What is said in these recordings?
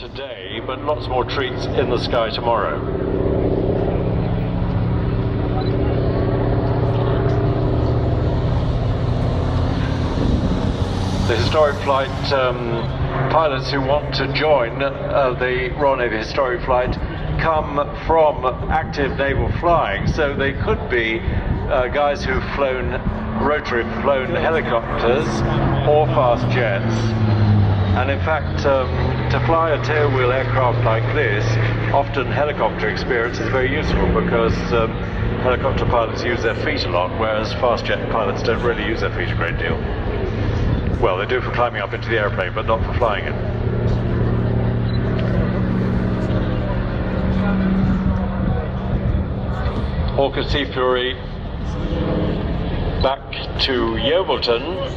today, but lots more treats in the sky tomorrow. The historic flight pilots who want to join the Royal Navy historic flight come from active naval flying, so they could be guys who've flown helicopters or fast jets. And in fact, to fly a tailwheel aircraft like this, often helicopter experience is very useful because helicopter pilots use their feet a lot, whereas fast jet pilots don't really use their feet a great deal. Well, they do for climbing up into the airplane, but not for flying it. Orca Sea Fury back to Yeovilton,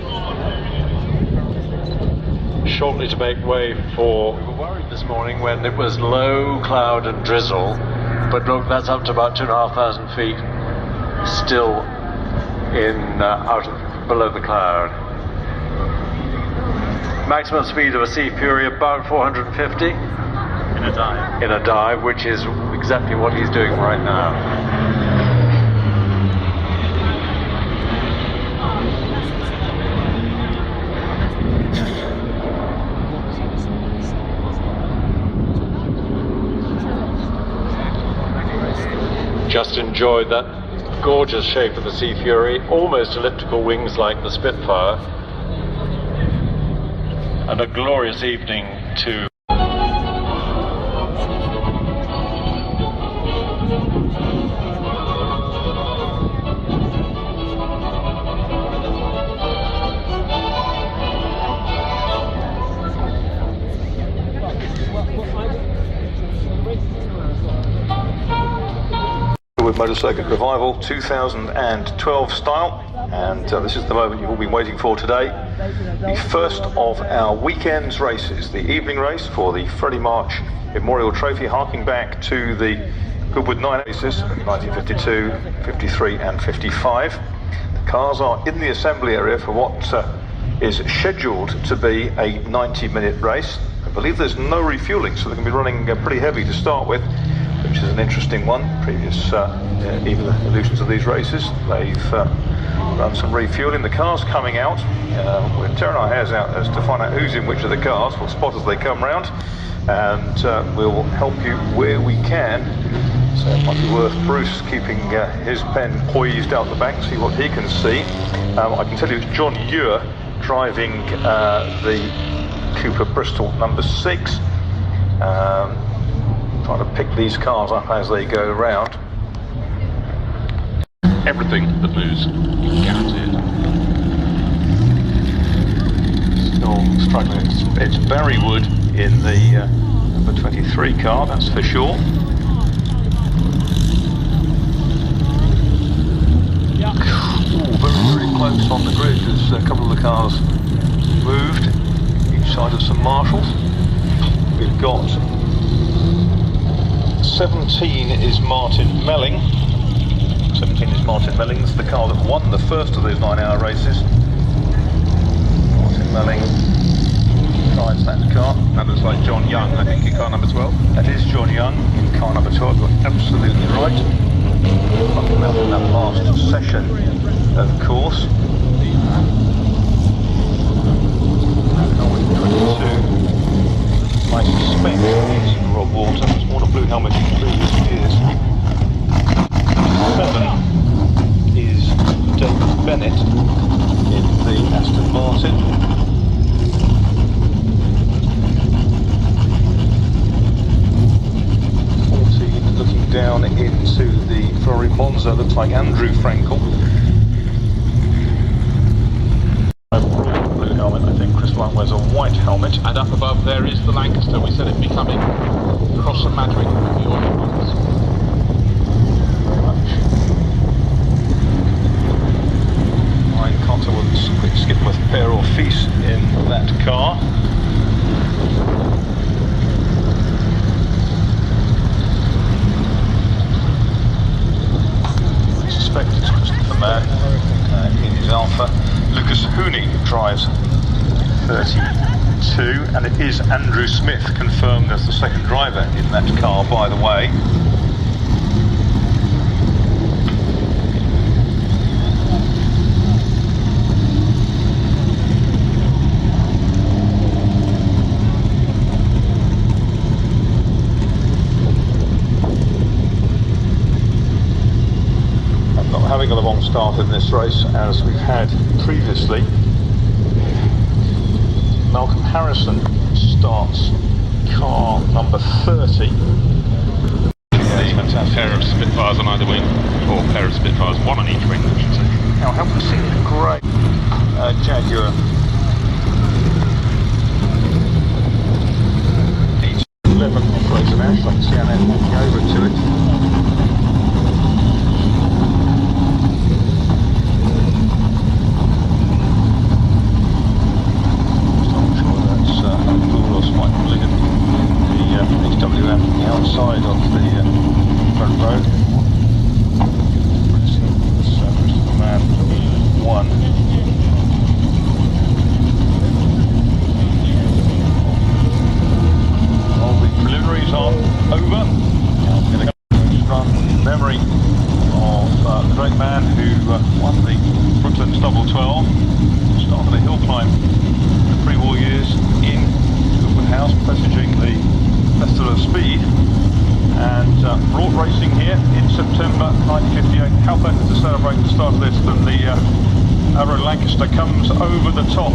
shortly to make way for... We were worried this morning when it was low cloud and drizzle, but look, that's up to about 2,500 feet, still below the cloud. Maximum speed of a Sea Fury about 450 in a dive. In a dive, which is exactly what he's doing right now. Just enjoyed that gorgeous shape of the Sea Fury, almost elliptical wings like the Spitfire. And a glorious evening to... With Motorcircuit Revival 2012 style, and this is the moment you've all been waiting for today. The first of our weekend's races, the evening race for the Freddie March Memorial Trophy, harking back to the Goodwood 9 races of 1952, 53 and 55. The cars are in the assembly area for what is scheduled to be a 90-minute race. I believe there's no refueling, so they're going to be running pretty heavy to start with, which is an interesting one. Previous even allusions of these races, they've run some refueling. The cars coming out, we're tearing our hairs out as to find out who's in which of the cars. We'll spot as they come round, and we'll help you where we can. So it might be worth Bruce keeping his pen poised out the back, see what he can see. I can tell you it's John Ewer driving the Cooper Bristol number 6. Trying to pick these cars up as they go round. Everything that moves, guaranteed. Still struggling. It's Barry Wood in the number 23 car, that's for sure. Ooh, very close on the grid as a couple of the cars moved each side of some marshals. We've got 17 is Martin Melling. 17 is Martin Melling's the car that won the first of those 9-hour races. Martin Melling drives that car. That looks like John Young, I think, in car number 12. That is John Young in car number 12. You're absolutely right. Talking about in that last session, of course. Number 22. I suspect is Rob Walton. It's worn a blue helmet in previous years. 7 is David Bennett in the Aston Martin. 14 looking down into the Ferrari Monza, looks like Andrew Frankel. Blue helmet, I think. Chris Lunt wears a white helmet. And up above there is the Lancaster. We said it'd be coming across the Madrid with the oil ones. Ryan Cotter was quick skip with pair or feast in that car. I suspect it's Christopher Mann in his Alfa. Lucas Hooney drives 32. 2, and it is Andrew Smith confirmed as the second driver in that car, by the way. Having a Le Mans start in this race as we've had previously. Malcolm Harrison starts car number 30. A pair of Spitfires on either wing, or a pair of Spitfires, one on each wing, I should say. Now, have we seen the great Jaguar? 11 on Frazer Nash. I can see Annette walking over to it. Outside of the front row. Man 1. All the preliminaries are over. Now we're going to run memory of the great man who won the Brooklands Double 12. Started a hill climb in the pre-war years in Goodwood House, presaging the Festival of Speed, and brought racing here in September 1958. How better to celebrate the start of this than the Arrow Lancaster comes over the top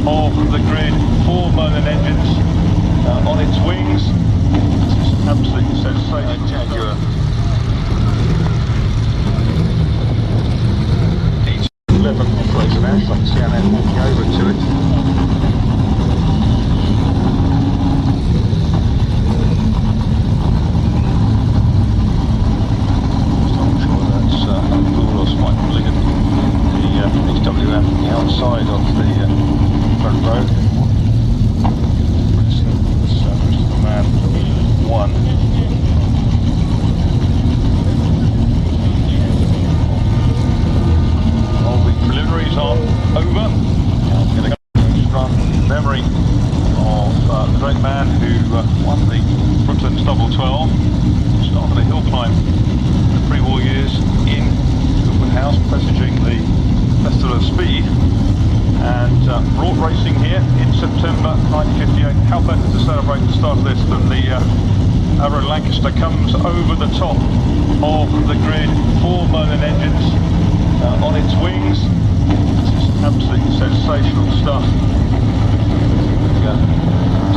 of the grid, 4 Merlin engines on its wings. It's absolutely sensational. Jaguar. 11 on Frazer Nash. I can see Annette walking over to it. Outside of the front row. Man 1. All the preliminaries are over. Now we're going to run memory of the great man who won the Brooklands Double 12. Started a hill climb in the pre-war years in Goodwood House, presaging the Festival of Speed, and brought racing here in September 1958. How better to celebrate the start of this than the Arrow Lancaster comes over the top of the grid, 4 Merlin engines on its wings. It's absolutely sensational stuff.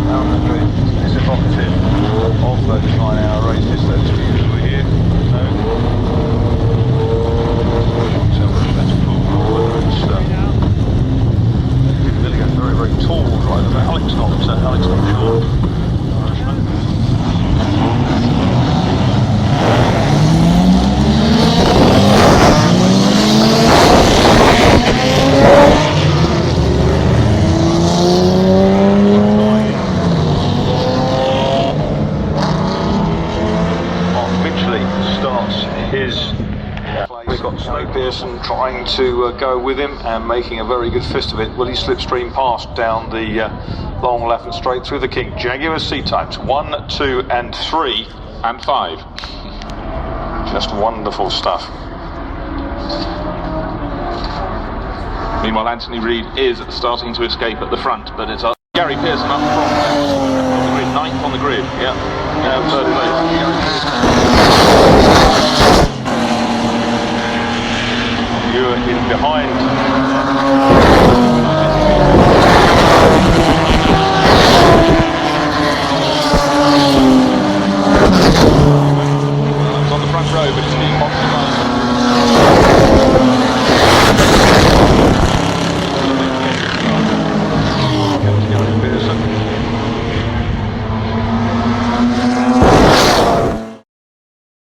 Down the grid is evocative of those 9-hour races. Those views were here. Really a very, very tall driver, but Alex not short. We've got Snowpiercer trying to go with him and making a very good fist of it. Will he slipstream past down the long left and straight through the King Jaguar seat times 1, 2 and 3 And 5. Just wonderful stuff. Meanwhile, Anthony Reid is starting to escape at the front, but it's Gary Pearson up front on the grid, 9th on the grid. Yeah, third place. You're in behind.